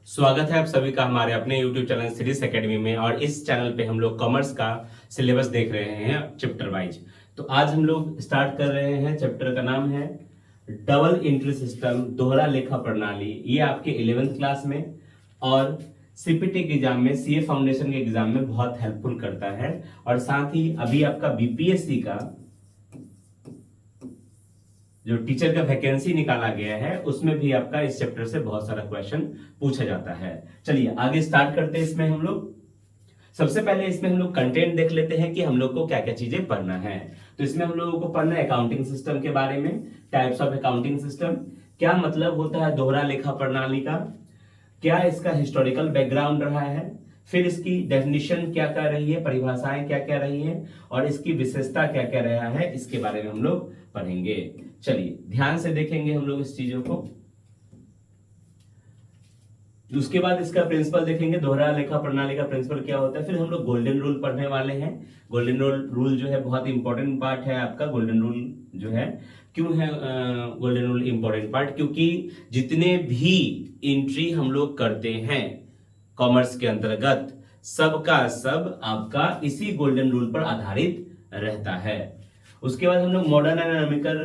स्वागत है आप सभी का हमारे अपने YouTube चैनल सीरीज एकेडमी में। और इस चैनल पे हम लोग कॉमर्स का सिलेबस देख रहे हैं चैप्टर वाइज। तो आज हम लोग स्टार्ट कर रहे हैं। चैप्टर का नाम है डबल एंट्री सिस्टम, दोहरा लेखा प्रणाली। ये आपके 11th क्लास में और सीपीटी के एग्जाम में, सीए फाउंडेशन के एग्जाम में बहुत हेल्पफुल करता है। और साथ ही अभी आपका बीपीएससी का जो टीचर का वैकेंसी निकाला गया है उसमें भी आपका इस चैप्टर से बहुत सारा क्वेश्चन पूछा जाता है। चलिए आगे स्टार्ट करते हैं। इसमें हम लोग सबसे पहले इसमें हम लोग कंटेंट देख लेते हैं कि हम लोग को क्या क्या चीजें पढ़ना है। तो इसमें हम लोगों को पढ़ना है अकाउंटिंग सिस्टम के बारे में, टाइप्स ऑफ अकाउंटिंग सिस्टम, क्या मतलब होता है दोहरा लेखा प्रणाली का, क्या इसका हिस्टोरिकल बैकग्राउंड रहा है, फिर इसकी डेफिनेशन क्या क्या रही है, परिभाषाएं क्या क्या रही है और इसकी विशेषता क्या क्या रहा है, इसके बारे में हम लोग पढ़ेंगे। चलिए ध्यान से देखेंगे हम लोग इस चीजों को। उसके बाद इसका प्रिंसिपल देखेंगे, दोहरा लेखा प्रणाली का प्रिंसिपल क्या होता है। फिर हम लोग गोल्डन रूल पढ़ने वाले हैं। गोल्डन रूल जो है बहुत इंपॉर्टेंट पार्ट है आपका। गोल्डन रूल जो है क्यों है गोल्डन रूल इंपॉर्टेंट पार्ट, क्योंकि जितने भी एंट्री हम लोग करते हैं कॉमर्स के अंतर्गत सबका सब आपका इसी गोल्डन रूल पर आधारित रहता है। उसके बाद हम लोग मॉडर्न एंड नॉमिकल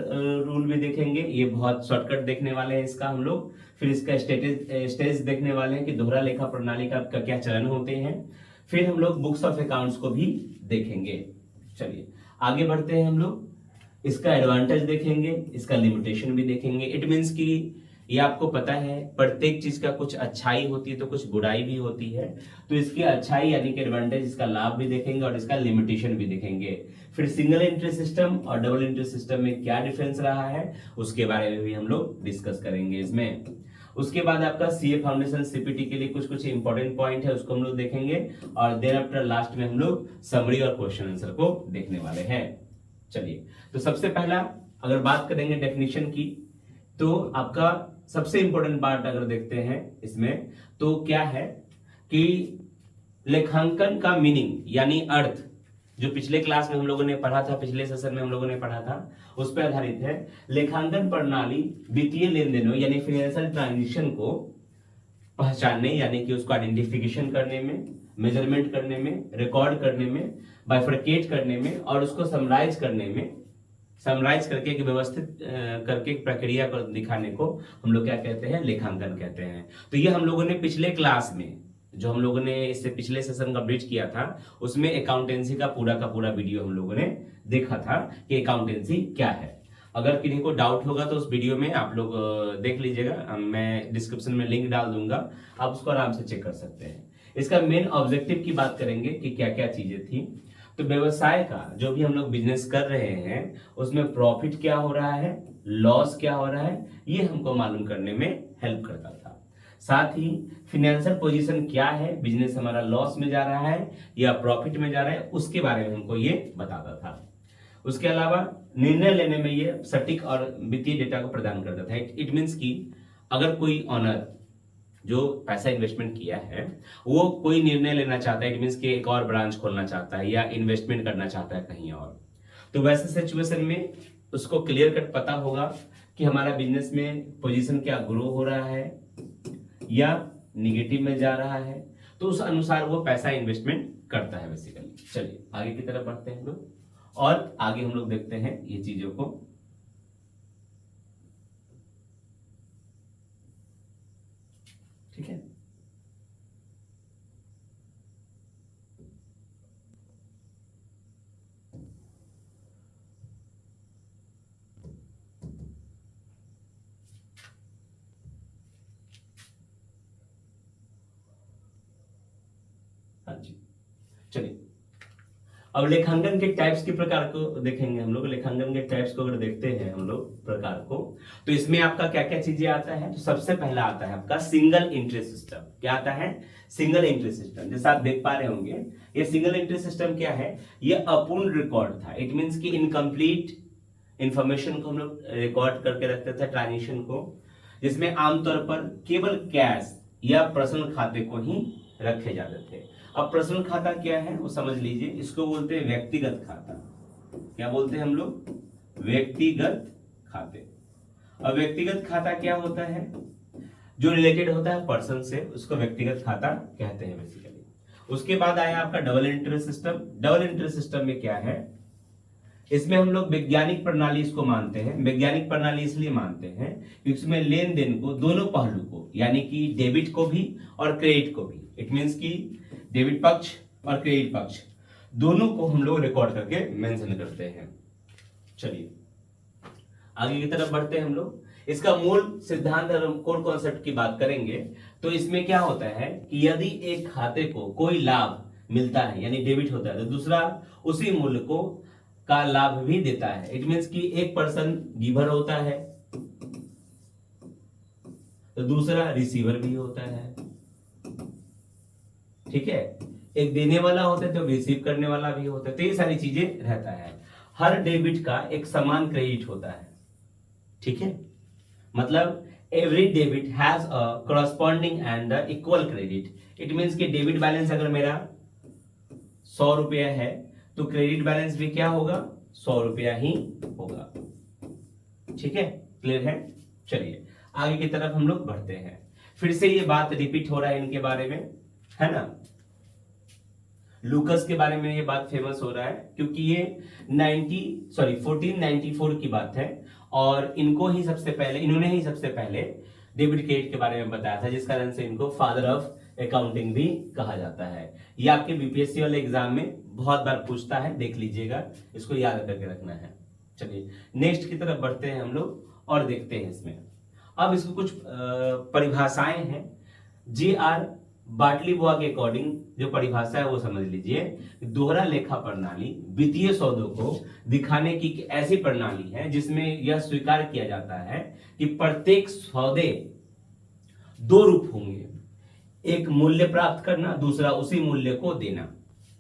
रूल भी देखेंगे। ये बहुत शॉर्टकट देखने वाले हैं इसका हम लोग। फिर इसका स्टेज देखने वाले हैं कि दोहरा लेखा प्रणाली का क्या चरण होते हैं। फिर हम लोग बुक्स ऑफ अकाउंट्स को भी देखेंगे। चलिए आगे बढ़ते हैं हम लोग। इसका एडवांटेज देखेंगे, इसका लिमिटेशन भी देखेंगे। इट मीन्स कि ये आपको पता है प्रत्येक चीज का कुछ अच्छाई होती है तो कुछ बुराई भी होती है। तो इसकी अच्छाई यानी कि एडवांटेज, इसका लाभ भी देखेंगे और इसका लिमिटेशन भी देखेंगे। फिर सिंगल एंट्री सिस्टम और डबल एंट्री सिस्टम में क्या डिफरेंस रहा है उसके बारे में भी हम लोग डिस्कस करेंगे इसमें। उसके बाद आपका सीए फाउंडेशन सीपीटी के लिए कुछ कुछ इंपॉर्टेंट पॉइंट है उसको हम लोग देखेंगे। और देन आफ्टर लास्ट में हम लोग समरी और क्वेश्चन आंसर को देखने वाले हैं। चलिए तो सबसे पहला अगर बात करेंगे डेफिनेशन की, तो आपका सबसे इंपॉर्टेंट पार्ट अगर देखते हैं इसमें तो क्या है कि लेखांकन का मीनिंग यानी अर्थ, जो पिछले क्लास में हम लोगों ने पढ़ा था, पिछले सेशन में हम लोगों ने पढ़ा था, उस पर आधारित है। लेखांकन प्रणाली वित्तीय लेन देनों यानी फाइनेंशियल ट्रांजैक्शन को पहचानने यानी कि उसको आइडेंटिफिकेशन करने में, मेजरमेंट करने में, रिकॉर्ड करने में, बाइफरकेट करने में और उसको समराइज करने में, समराइज करके एक व्यवस्थित करके एक प्रक्रिया को दिखाने को हम लोग क्या कहते हैं, लेखांकन कहते हैं। तो ये हम लोगों ने पिछले क्लास में जो हम लोगों ने इससे पिछले सेशन कंप्लीट किया था उसमें अकाउंटेंसी का पूरा वीडियो हम लोगों ने देखा था कि अकाउंटेंसी क्या है। अगर किसी को डाउट होगा तो उस वीडियो में आप लोग देख लीजिएगा, मैं डिस्क्रिप्शन में लिंक डाल दूंगा, आप उसको आराम से चेक कर सकते हैं। इसका मेन ऑब्जेक्टिव की बात करेंगे कि क्या क्या चीजें थी। तो व्यवसाय का जो भी हम लोग बिजनेस कर रहे हैं उसमें प्रॉफिट क्या हो रहा है, लॉस क्या हो रहा है, ये हमको मालूम करने में हेल्प करता था। साथ ही फाइनेंशियल पोजीशन क्या है, बिजनेस हमारा लॉस में जा रहा है या प्रॉफिट में जा रहा है, उसके बारे में हमको ये बताता था। उसके अलावा निर्णय लेने में ये सटीक और वित्तीय डेटा को प्रदान करता था। इट मीन्स कि अगर कोई ऑनर जो पैसा इन्वेस्टमेंट किया है वो कोई निर्णय लेना चाहता है, इट मीन्स कि एक और ब्रांच खोलना चाहता है या इन्वेस्टमेंट करना चाहता है कहीं और, तो वैसे सिचुएशन में उसको क्लियर कट पता होगा कि हमारा बिजनेस में पोजीशन क्या ग्रो हो रहा है या निगेटिव में जा रहा है, तो उस अनुसार वो पैसा इन्वेस्टमेंट करता है बेसिकली। चलिए आगे की तरफ बढ़ते हैं हम लोग और आगे हम लोग देखते हैं ये चीजों को। ठीक है, हाँ जी। चलिए अब लेखांकन के टाइप्स के प्रकार को देखेंगे हम लोग। लेखांकन के टाइप्स को अगर देखते हैं हम लोग प्रकार को, तो इसमें आपका क्या क्या चीजें आता है। तो सबसे पहला आता है आपका सिंगल एंट्री सिस्टम। क्या आता है, सिंगल एंट्री सिस्टम। जैसा आप देख पा रहे होंगे ये सिंगल एंट्री सिस्टम क्या है, ये अपूर्ण रिकॉर्ड था। इट मीन्स कि इनकम्प्लीट इंफॉर्मेशन को हम लोग रिकॉर्ड करके रखते थे, ट्रांजेक्शन को, जिसमें आमतौर पर केवल कैश या पर्सनल खाते को ही रखे जाते थे। अब पर्सनल खाता क्या है वो समझ लीजिए, इसको बोलते हैं व्यक्तिगत खाता। क्या बोलते हैं हम लोग, व्यक्तिगत खाते। अब व्यक्तिगत खाता क्या होता है, जो रिलेटेड होता है पर्सन से उसको व्यक्तिगत खाता कहते हैं बेसिकली। उसके बाद आया आपका double entry system. Double entry system में क्या है, इसमें हम लोग वैज्ञानिक प्रणाली इसको मानते हैं। वैज्ञानिक प्रणाली इसलिए मानते हैं कि उसमें लेन देन को दोनों पहलू को, यानी कि डेबिट को भी और क्रेडिट को भी, इट मींस कि डेबिट पक्ष और क्रेडिट पक्ष दोनों को हम लोग रिकॉर्ड करके मेंशन करते हैं। चलिए आगे की तरफ बढ़ते हैं हम लोग। इसका मूल सिद्धांत और कोर कॉन्सेप्ट की बात करेंगे तो इसमें क्या होता है कि यदि एक खाते को कोई लाभ मिलता है यानी डेबिट होता है तो दूसरा उसी मूल्य को का लाभ भी देता है। इट मींस कि एक पर्सन गिवर होता है तो दूसरा रिसीवर भी होता है, ठीक है। एक देने वाला होता है तो रिसीव करने वाला भी होता है, तो ये सारी चीजें रहता है। हर डेबिट का एक समान क्रेडिट होता है, ठीक है। मतलब every debit has a corresponding and equal credit. It means कि डेबिट बैलेंस अगर मेरा 100 रुपया है तो क्रेडिट बैलेंस भी क्या होगा, 100 रुपया ही होगा, ठीक है। क्लियर है। चलिए आगे की तरफ हम लोग बढ़ते हैं। फिर से ये बात रिपीट हो रहा है इनके बारे में, है ना। लूकस के बारे में ये बात फेमस हो रहा है क्योंकि ये 1494 की बात है और इन्होंने ही सबसे पहले डेबिट क्रेडिट के बारे में बताया था, जिस कारण से इनको फादर ऑफ अकाउंटिंग भी कहा जाता है। ये आपके बीपीएससी वाले एग्जाम में बहुत बार पूछता है, देख लीजिएगा, इसको याद करके रखना है। चलिए नेक्स्ट की तरफ बढ़ते हैं हम लोग और देखते हैं इसमें। अब इसको कुछ परिभाषाएं हैं। J.R. बाटलीबुआ के अकॉर्डिंग जो परिभाषा है वो समझ लीजिए। दोहरा लेखा प्रणाली वित्तीय सौदों को दिखाने की ऐसी प्रणाली है जिसमें यह स्वीकार किया जाता है कि प्रत्येक सौदे दो रूप होंगे, एक मूल्य प्राप्त करना, दूसरा उसी मूल्य को देना।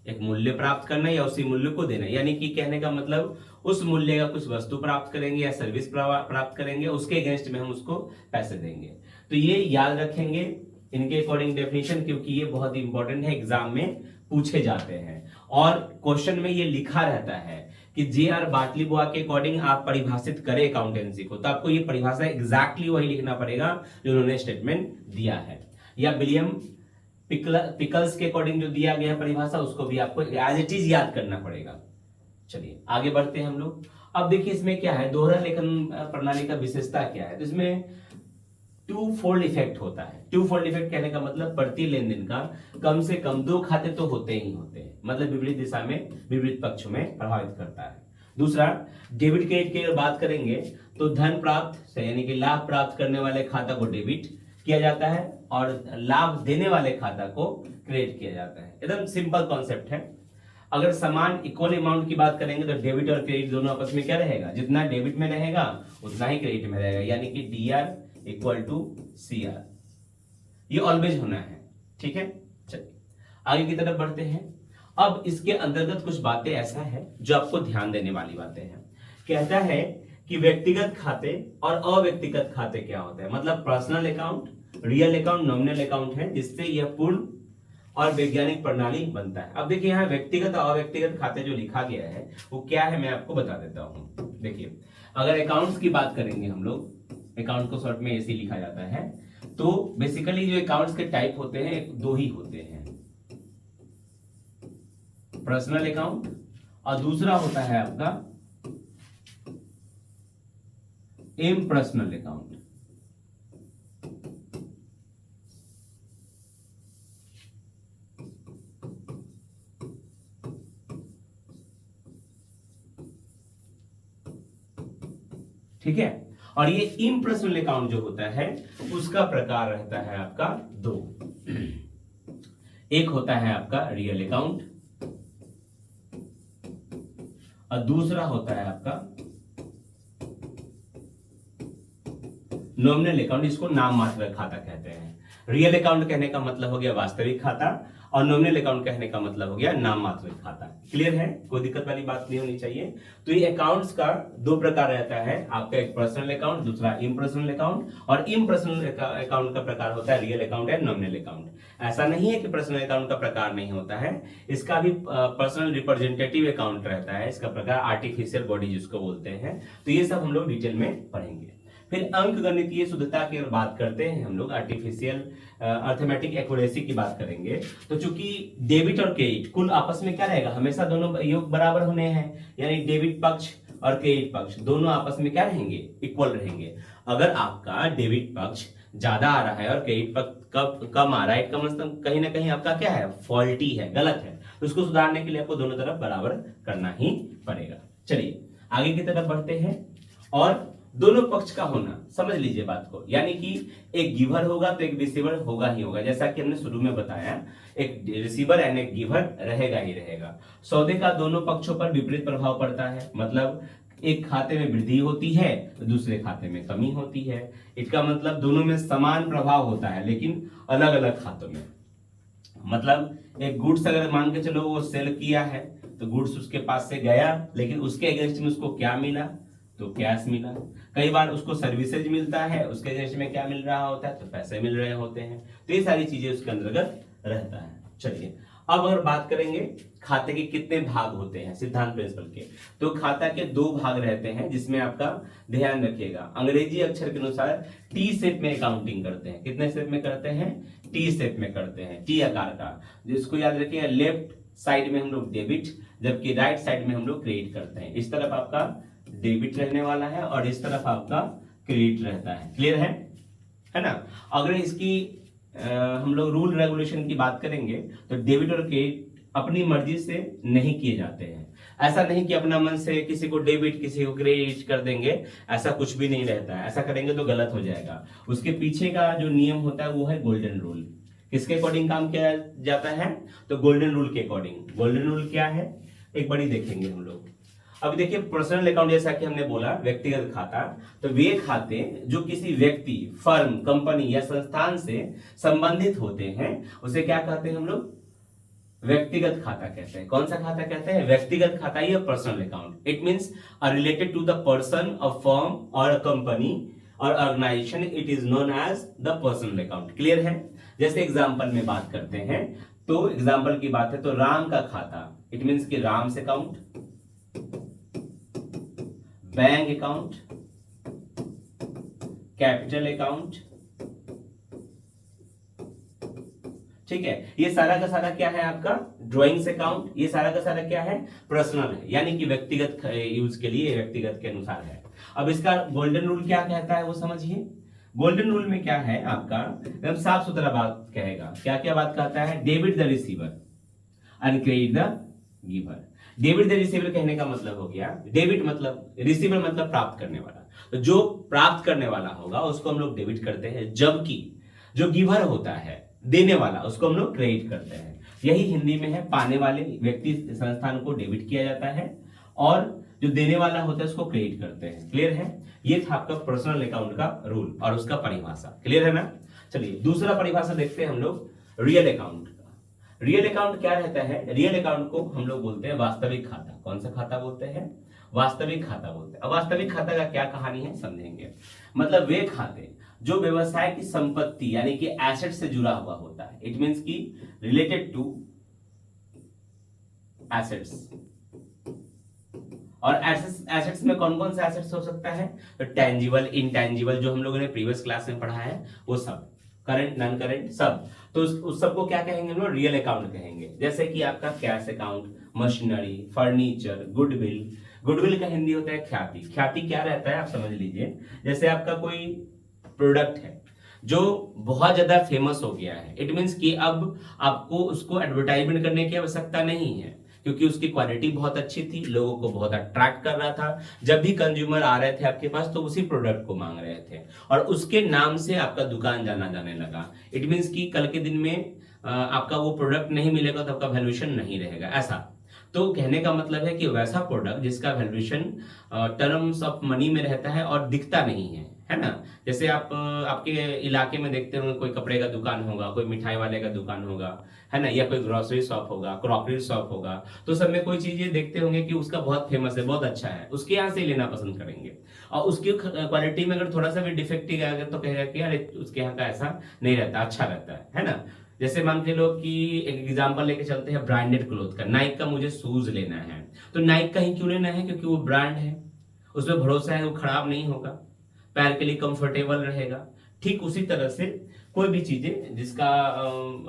एक मूल्य प्राप्त करना या उसी मूल्य को देना, यानी कि कहने का मतलब उस मूल्य का कुछ वस्तु प्राप्त करेंगे या सर्विस प्राप्त करेंगे, उसके अगेंस्ट में हम उसको पैसे देंगे। तो ये याद रखेंगे इनके अकॉर्डिंग डेफिनेशन, क्योंकि ये बहुत इंपॉर्टेंट है, एग्जाम में पूछे जाते हैं और क्वेश्चन में ये लिखा रहता है कि J.R. बाटलीबुआ के अकॉर्डिंग आप परिभाषित करें अकाउंटेंसी को, तो आपको ये परिभाषा एग्जैक्टली वही लिखना पड़ेगा जो उन्होंने स्टेटमेंट दिया है। या विलियम पिकल्स के अकॉर्डिंग जो दिया गया परिभाषा उसको भी आपको एज इट इज याद करना पड़ेगा। चलिए आगे बढ़ते हैं हम लोग। अब देखिए इसमें क्या है, दोहरा लेखन प्रणाली का विशेषता क्या है, तो इसमें टू फोल्ड इफेक्ट होता है। टू फोल्ड इफेक्ट कहने का मतलब प्रति लेन देन का कम से कम दो खाते तो होते ही होते हैं, मतलब विपरीत दिशा में विपरीत पक्ष में प्रभावित करता है। दूसरा डेबिट क्रेडिट की अगर बात करेंगे तो धन प्राप्त से यानी कि लाभ प्राप्त करने वाले खाता को डेबिट किया जाता है और लाभ देने वाले खाता को क्रेडिट किया जाता है। एकदम सिंपल कॉन्सेप्ट है। अगर समान इक्वल अमाउंट की बात करेंगे तो डेबिट और क्रेडिट दोनों आपस में क्या रहेगा, जितना डेबिट में रहेगा उतना ही क्रेडिट में रहेगा, यानी कि DR इक्वल टू CR, ये ऑलवेज होना है, ठीक है। चलिए आगे की तरफ बढ़ते हैं। अब इसके अंतर्गत कुछ बातें ऐसा है जो आपको ध्यान देने वाली बातें हैं। कहता है कि व्यक्तिगत खाते और अव्यक्तिगत खाते क्या होते हैं, मतलब personal account, real account, nominal account है, जिससे यह पूर्ण और वैज्ञानिक प्रणाली बनता है। अब देखिए यहाँ व्यक्तिगत और अव्यक्तिगत खाते जो लिखा गया है वो क्या है, मैं आपको बता देता हूं। देखिए अगर अकाउंट्स की बात करेंगे हम लोग, अकाउंट को शॉर्ट में ऐसे लिखा जाता है, तो बेसिकली जो अकाउंट्स के टाइप होते हैं दो ही होते हैं, पर्सनल अकाउंट और दूसरा होता है आपका इम्पर्सनल अकाउंट। ठीक है। और ये इम्पर्सनल अकाउंट जो होता है उसका प्रकार रहता है आपका दो। एक होता है आपका रियल अकाउंट और दूसरा होता है आपका नॉमिनल अकाउंट, इसको नाम मात्र खाता कहते हैं। रियल अकाउंट कहने का मतलब हो गया वास्तविक खाता और नॉमिनल अकाउंट कहने का मतलब हो गया नाम मात्र खाता। क्लियर है, कोई दिक्कत वाली बात नहीं होनी चाहिए। तो ये अकाउंट्स का दो प्रकार रहता है आपका, एक पर्सनल अकाउंट, दूसरा इम्पर्सनल अकाउंट। और इम्पर्सनल अकाउंट का प्रकार होता है रियल अकाउंट या नॉमिनल अकाउंट। ऐसा नहीं है कि पर्सनल अकाउंट का प्रकार नहीं होता है, इसका भी पर्सनल रिप्रेजेंटेटिव अकाउंट रहता है, इसका प्रकार आर्टिफिशियल बॉडी जिसको बोलते हैं। तो ये सब हम लोग डिटेल में पढ़ेंगे। फिर अंक गणितीय शुद्धता की अगर बात करते हैं हम लोग, आर्टिफिशियल अर्थमेटिक एक्यूरेसी की बात करेंगे, तो चूंकि डेबिट और क्रेडिट कुल आपस में क्या रहेगा, हमेशा दोनों योग बराबर होने हैं, यानी डेबिट पक्ष और क्रेडिट पक्ष दोनों आपस में क्या रहेंगे, इक्वल रहेंगे। अगर आपका डेबिट पक्ष ज्यादा आ रहा है और क्रेडिट पक्ष कम आ रहा है, इसका मतलब कहीं ना कहीं आपका क्या है, फॉल्टी है, गलत है। तो उसको सुधारने के लिए आपको दोनों तरफ बराबर करना ही पड़ेगा। चलिए आगे की तरफ बढ़ते हैं। और दोनों पक्ष का होना, समझ लीजिए बात को, यानी कि एक गिवर होगा तो एक रिसीवर होगा ही होगा, जैसा कि हमने शुरू में बताया, एक रिसीवर एंड एक गिवर रहेगा ही रहेगा। सौदे का दोनों पक्षों पर विपरीत प्रभाव पड़ता है, मतलब एक खाते में वृद्धि होती है तो दूसरे खाते में कमी होती है। इसका मतलब दोनों में समान प्रभाव होता है लेकिन अलग अलग खातों में। मतलब एक गुड्स अगर मान के चलो वो सेल किया है तो गुड्स उसके पास से गया, लेकिन उसके अगेंस्ट में उसको क्या मिला, तो कैश मिला। कई बार उसको सर्विसेज मिलता है, उसके अगेंस्ट में क्या मिल रहा होता है, तो पैसे मिल रहे होते हैं। तो ये सारी चीजें उसके अंतर्गत रहता है। चलिए अब अगर बात करेंगे खाते के कितने भाग होते हैं सिद्धांत प्रिंसिपल के, तो खाता के 2 भाग रहते हैं, जिसमें आपका ध्यान रखिएगा अंग्रेजी अक्षर के अनुसार टी शेप में अकाउंटिंग करते हैं। कितने शेप में करते हैं, टी शेप में करते हैं, टी आकार का। जिसको याद रखिएगा, लेफ्ट साइड में हम लोग डेबिट, जबकि राइट साइड में हम लोग क्रेडिट करते हैं। इस तरफ आपका डेबिट रहने वाला है और इस तरफ आपका क्रेडिट रहता है। क्लियर है ना। अगर इसकी हम लोग रूल रेगुलेशन की बात करेंगे तो डेबिट और क्रेडिट अपनी मर्जी से नहीं किए जाते हैं। ऐसा नहीं कि अपना मन से किसी को डेबिट किसी को क्रेडिट कर देंगे, ऐसा कुछ भी नहीं रहता है। ऐसा करेंगे तो गलत हो जाएगा। उसके पीछे का जो नियम होता है वो है गोल्डन रूल। किसके अकॉर्डिंग काम किया जाता है, तो गोल्डन रूल के अकॉर्डिंग। गोल्डन रूल क्या है, एक बड़ी देखेंगे हम लोग। अब देखिए पर्सनल अकाउंट, जैसा कि हमने बोला व्यक्तिगत खाता, तो वे खाते जो किसी व्यक्ति, फर्म, कंपनी या संस्थान से संबंधित होते हैं उसे क्या कहते हैं हम लोग, व्यक्तिगत खाता कहते हैं। कौन सा खाता कहते हैं, व्यक्तिगत खाता या personal account. It means related to the person, a firm और अ कंपनी और organisation, it is known as the personal account. Clear है। जैसे एग्जांपल में बात करते हैं, तो एग्जांपल की बात है तो राम का खाता, इट मींस कि Ram's account, bank account, capital account, ठीक है। ये सारा का सारा क्या है आपका ड्राइंग्स अकाउंट, ये सारा का सारा क्या है, पर्सनल है, यानी कि व्यक्तिगत यूज के लिए, व्यक्तिगत के अनुसार है। अब इसका गोल्डन रूल क्या कहता है वो समझिए। गोल्डन रूल में क्या है आपका, एकदम साफ सुथरा बात कहेगा। क्या क्या बात कहता है, debit the receiver and credit the giver. Debit the receiver कहने का मतलब हो गया, डेबिट मतलब, रिसीवर मतलब प्राप्त करने वाला, तो जो प्राप्त करने वाला होगा उसको हम लोग डेबिट करते हैं, जबकि जो गिवर होता है, देने वाला, उसको हम लोग क्रेडिट करते हैं। यही हिंदी में है, पाने वाले व्यक्ति संस्थान को डेबिट किया जाता है और जो देने वाला होता है उसको क्रेडिट करते हैं। क्लियर है। ये था आपका पर्सनल अकाउंट का रूल और उसका परिभाषा। क्लियर है ना। चलिए दूसरा परिभाषा देखते हैं हम लोग, रियल अकाउंट का। रियल अकाउंट क्या रहता है, रियल अकाउंट को हम लोग बोलते हैं वास्तविक खाता। कौन सा खाता बोलते हैं, वास्तविक खाता बोलते हैं। अब वास्तविक खाता का क्या कहानी है समझेंगे। मतलब वे खाते जो व्यवसाय की संपत्ति यानी कि एसेट से जुड़ा हुआ होता है, इट मींस की रिलेटेड टू एसेट्स। और एसेट्स में कौन कौन से एसेट्स हो सकता है, तो टेंजिबल, इनटेंजिबल, जो हम लोगों ने प्रीवियस क्लास में पढ़ा है वो सब, करंट, नॉन करंट, सब। तो उस सबको क्या कहेंगे हम लोग, रियल अकाउंट कहेंगे। जैसे कि आपका cash account, machinery, furniture, goodwill. Goodwill का हिंदी होता है ख्याति। ख्याति क्या रहता है आप समझ लीजिए, जैसे आपका कोई प्रोडक्ट है जो बहुत ज्यादा फेमस हो गया है, इट मींस कि अब आपको उसको एडवर्टाइजमेंट करने की आवश्यकता नहीं है, क्योंकि उसकी क्वालिटी बहुत अच्छी थी, लोगों को बहुत अट्रैक्ट कर रहा था। जब भी कंज्यूमर आ रहे थे आपके पास तो उसी प्रोडक्ट को मांग रहे थे और उसके नाम से आपका दुकान जाना जाने लगा। इट मींस कि कल के दिन में आपका वो प्रोडक्ट नहीं मिलेगा तो आपका वैल्यूएशन नहीं रहेगा, ऐसा। तो कहने का मतलब है कि वैसा प्रोडक्ट जिसका वैल्यूएशन टर्म्स ऑफ मनी में रहता है और दिखता नहीं है ना। जैसे आप आपके इलाके में देखते होंगे कोई कपड़े का दुकान होगा, कोई मिठाई वाले का दुकान होगा, है ना, या कोई ग्रोसरी शॉप होगा, क्रॉकरी शॉप होगा, तो सब में कोई चीजें देखते होंगे कि उसका बहुत फेमस है, बहुत अच्छा है, उसके यहाँ से ही लेना पसंद करेंगे। और उसकी क्वालिटी में अगर थोड़ा सा भी डिफेक्टिव आएगा तो कहेगा कि अरे उसके यहाँ का ऐसा नहीं रहता, अच्छा रहता है ना। जैसे मान के लो कि एक एग्जांपल लेके चलते हैं ब्रांडेड क्लोथ का, नाइक का मुझे शूज लेना है, तो नाइक का ही क्यों लेना है, क्योंकि वो ब्रांड है, उसमें भरोसा है, वो खराब नहीं होगा। पैर के लिए कंफर्टेबल रहेगा। ठीक उसी तरह से कोई भी चीजें जिसका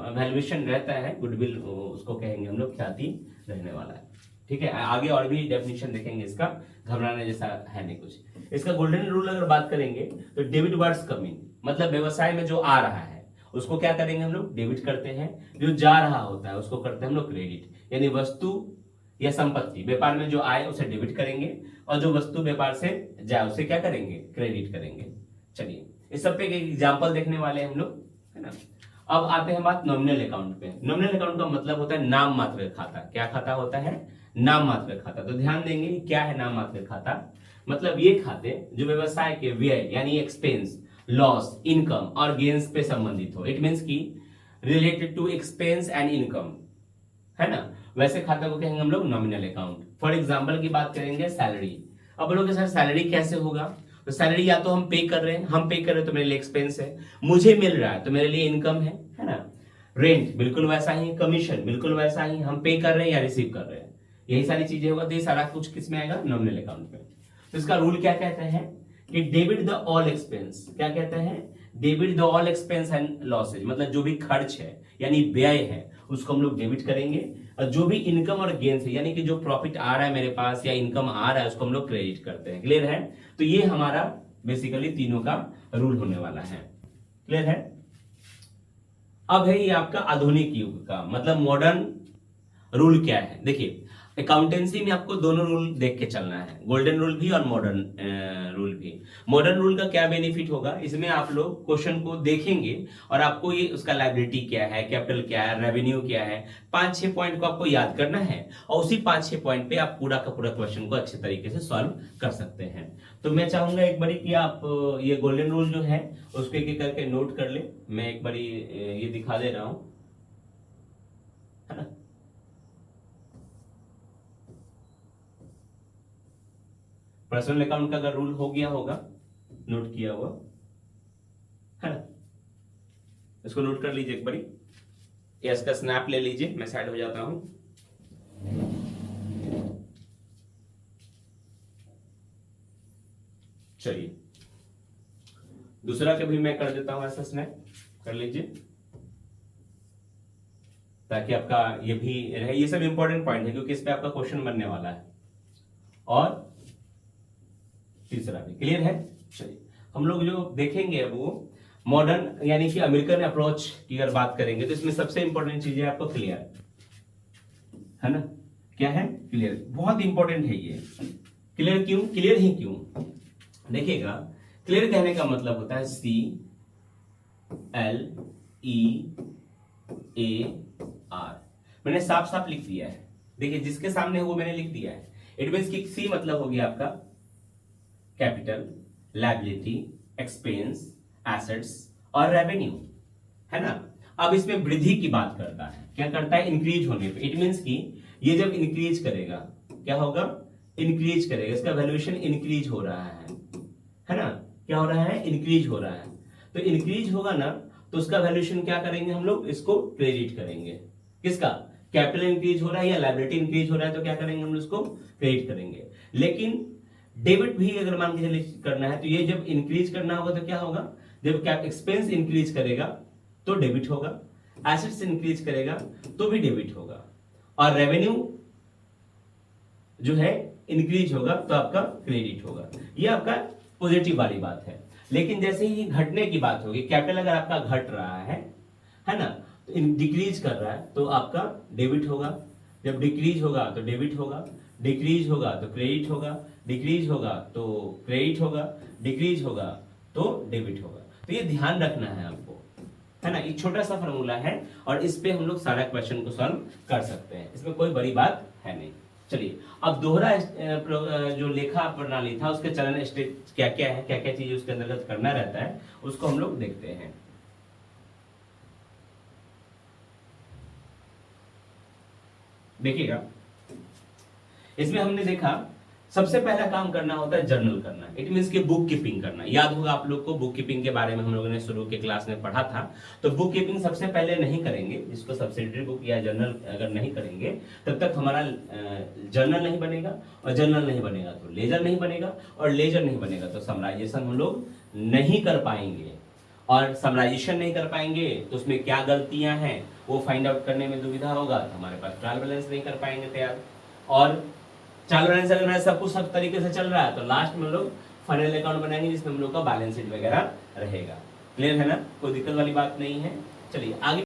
वैल्यूएशन रहता है, गुडविल उसको कहेंगे हम लोग ख्याति रहने वाला है। ठीक है, आगे और भी डेफिनेशन देखेंगे इसका, घबराने जैसा है नहीं कुछ। इसका गोल्डन रूल अगर बात करेंगे तो डेबिट वर्ड्स कमिंग, मतलब व्यवसाय में जो आ रहा है उसको क्या करेंगे हम लोग, डेबिट करते हैं। जो जा रहा होता है उसको करते हैं हम लोग क्रेडिट, यानी वस्तु या संपत्ति व्यापार में जो आए उसे डेबिट करेंगे, और जो वस्तु व्यापार से जाए उसे क्या करेंगे, क्रेडिट करेंगे। चलिए इस सब पे एक एग्जाम्पल देखने वाले हैं हम लोग, है ना। अब आते हैं बात नॉमिनल अकाउंट पे। नॉमिनल अकाउंट का मतलब होता है नाम मात्र खाता। क्या खाता होता है, नाम मात्र खाता। तो ध्यान देंगे क्या है नाम मात्र खाता, मतलब ये खाते जो व्यवसाय के व्यय यानी एक्सपेंस, लॉस, इनकम और गेन्स पे संबंधित हो। इट मीन्स की related to expense and income, है ना, वैसे खाता को कहेंगे हम लोग नॉमिनल अकाउंट। फॉर एग्जांपल की बात करेंगे सैलरी। अब बोलोगे सर सैलरी कैसे होगा, तो सैलरी या तो हम पे कर रहे हैं, हम पे कर रहे हैं तो मेरे लिए एक्सपेंस है, मुझे मिल रहा है तो मेरे लिए इनकम है ना। रेंट बिल्कुल वैसा ही, कमीशन बिल्कुल वैसा ही, हम पे कर रहे हैं या रिसीव कर रहे हैं, यही सारी चीजें होगा। तो ये सारा कुछ किस में आएगा, नॉमिनल अकाउंट में। तो इसका रूल क्या कहता है कि डेबिट द ऑल एक्सपेंस, क्या कहता है, debit the all expense and losses, मतलब जो भी खर्च है यानी व्यय है उसको हम लोग डेबिट करेंगे, और जो भी इनकम और गेन है यानी कि जो प्रॉफिट आ रहा है मेरे पास या इनकम आ रहा है उसको हम लोग क्रेडिट करते हैं। क्लियर है, तो ये हमारा बेसिकली तीनों का रूल होने वाला है। क्लियर है। अब है ये आपका आधुनिक युग का, मतलब मॉडर्न रूल क्या है। देखिए अकाउंटेंसी में आपको दोनों रूल देख के चलना है, गोल्डन रूल भी और मॉडर्न रूल भी। मॉडर्न रूल का क्या बेनिफिट होगा, इसमें आप लोग क्वेश्चन को देखेंगे और आपको ये उसका लायबिलिटी क्या है, कैपिटल क्या है, रेवेन्यू क्या है, 5-6 पॉइंट को आपको याद करना है, और उसी 5-6 पॉइंट पे आप पूरा का पूरा क्वेश्चन को अच्छे तरीके से सॉल्व कर सकते हैं। तो मैं चाहूंगा एक बारी कि आप ये गोल्डन रूल जो है उसको एक एक करके नोट कर ले। मैं एक बारी ये दिखा दे रहा हूं, है ना। पर्सनल अकाउंट का अगर रूल हो गया होगा नोट किया हुआ, है ना, इसको नोट कर लीजिए एक बारी, या इसका स्नैप ले लीजिए, मैं साइड हो जाता हूं। चलिए दूसरा का भी मैं कर देता हूं, ऐसा स्नैप कर लीजिए ताकि आपका ये भी रहे। ये सब इंपॉर्टेंट पॉइंट है क्योंकि इस पे आपका क्वेश्चन बनने वाला है। और तीसरा भी क्लियर है। चलिए हम लोग जो देखेंगे अब वो मॉडर्न यानी कि अमेरिकन अप्रोच की अगर बात करेंगे तो इसमें सबसे इंपॉर्टेंट चीज है आपको क्लियर, है ना। क्या है, क्लियर, बहुत इंपॉर्टेंट है ये। क्लियर क्यों, क्लियर ही क्यों, देखिएगा क्लियर कहने का मतलब होता है CLEAR। मैंने साफ साफ लिख दिया है, देखिए जिसके सामने है वो मैंने लिख दिया है। इट मींस कि सी मतलब हो गया आपका कैपिटल, लायबिलिटी, एक्सपेंस, एसेट्स और रेवेन्यू, है ना। अब इसमें वृद्धि की बात करता है, क्या करता है, इंक्रीज होने पे। इट मींस कि ये जब इंक्रीज करेगा क्या होगा, इंक्रीज करेगा, इसका वैल्यूएशन इंक्रीज हो रहा है ना। क्या हो रहा है, इंक्रीज हो रहा है। तो इंक्रीज होगा ना तो उसका वैल्यूएशन क्या करेंगे हम लोग, इसको क्रेडिट करेंगे। किसका, कैपिटल इंक्रीज हो रहा है या लायबिलिटी इंक्रीज हो रहा है तो क्या करेंगे हम लोग इसको क्रेडिट करेंगे। लेकिन डेबिट भी अगर मान के चलिए करना है तो ये जब इंक्रीज करना होगा तो क्या होगा, जब क्या एक्सपेंस इंक्रीज करेगा तो डेबिट होगा, एसेट्स इंक्रीज करेगा तो भी डेबिट होगा, और रेवेन्यू जो है इंक्रीज होगा तो आपका क्रेडिट होगा। ये आपका पॉजिटिव वाली बात है। लेकिन जैसे ही घटने की बात होगी, कैपिटल अगर आपका घट रहा है ना, तो डिक्रीज कर रहा है तो आपका डेबिट होगा, जब डिक्रीज होगा तो डेबिट होगा, डिक्रीज होगा तो क्रेडिट होगा, डिक्रीज होगा तो क्रेडिट होगा, डिक्रीज होगा तो डेबिट होगा। तो ये ध्यान रखना है आपको, है ना। एक छोटा सा फॉर्मूला है और इस पे हम लोग सारा क्वेश्चन को सॉल्व कर सकते हैं, इसमें कोई बड़ी बात है नहीं। चलिए अब दोहरा जो लेखा प्रणाली था उसके चलन स्टेज क्या क्या है, क्या क्या चीज उसके अंतर्गत करना रहता है उसको हम लोग देखते हैं। देखिएगा इसमें हमने देखा सबसे पहला काम करना होता है जर्नल करना। इट मीन्स कि बुक कीपिंग करना। याद होगा आप लोग को, बुक कीपिंग के बारे में हम लोगों ने शुरू के क्लास में पढ़ा था। तो बुक कीपिंग सबसे पहले नहीं करेंगे, जिसको सब्सिडरी बुक या जर्नल अगर नहीं करेंगे तब तक हमारा जर्नल नहीं बनेगा, और जर्नल नहीं बनेगा तो लेजर नहीं बनेगा, और लेजर नहीं बनेगा तो समराइजेशन हम लोग नहीं कर पाएंगे। और समराइजेशन नहीं कर पाएंगे तो उसमें क्या गलतियां हैं वो फाइंड आउट करने में दुविधा होगा, तो हमारे पास ट्रायल बैलेंस नहीं कर पाएंगे तैयार। और ट्रायल बैलेंस अगर मेरा सब कुछ सब तरीके से चल रहा है तो लास्ट में हम लोग फाइनल अकाउंट बनाएंगे जिसमें हम लोग का बैलेंस शीट वगैरह रहेगा। क्लियर है ना, कोई दिक्कत वाली बात नहीं है। चलिए आगे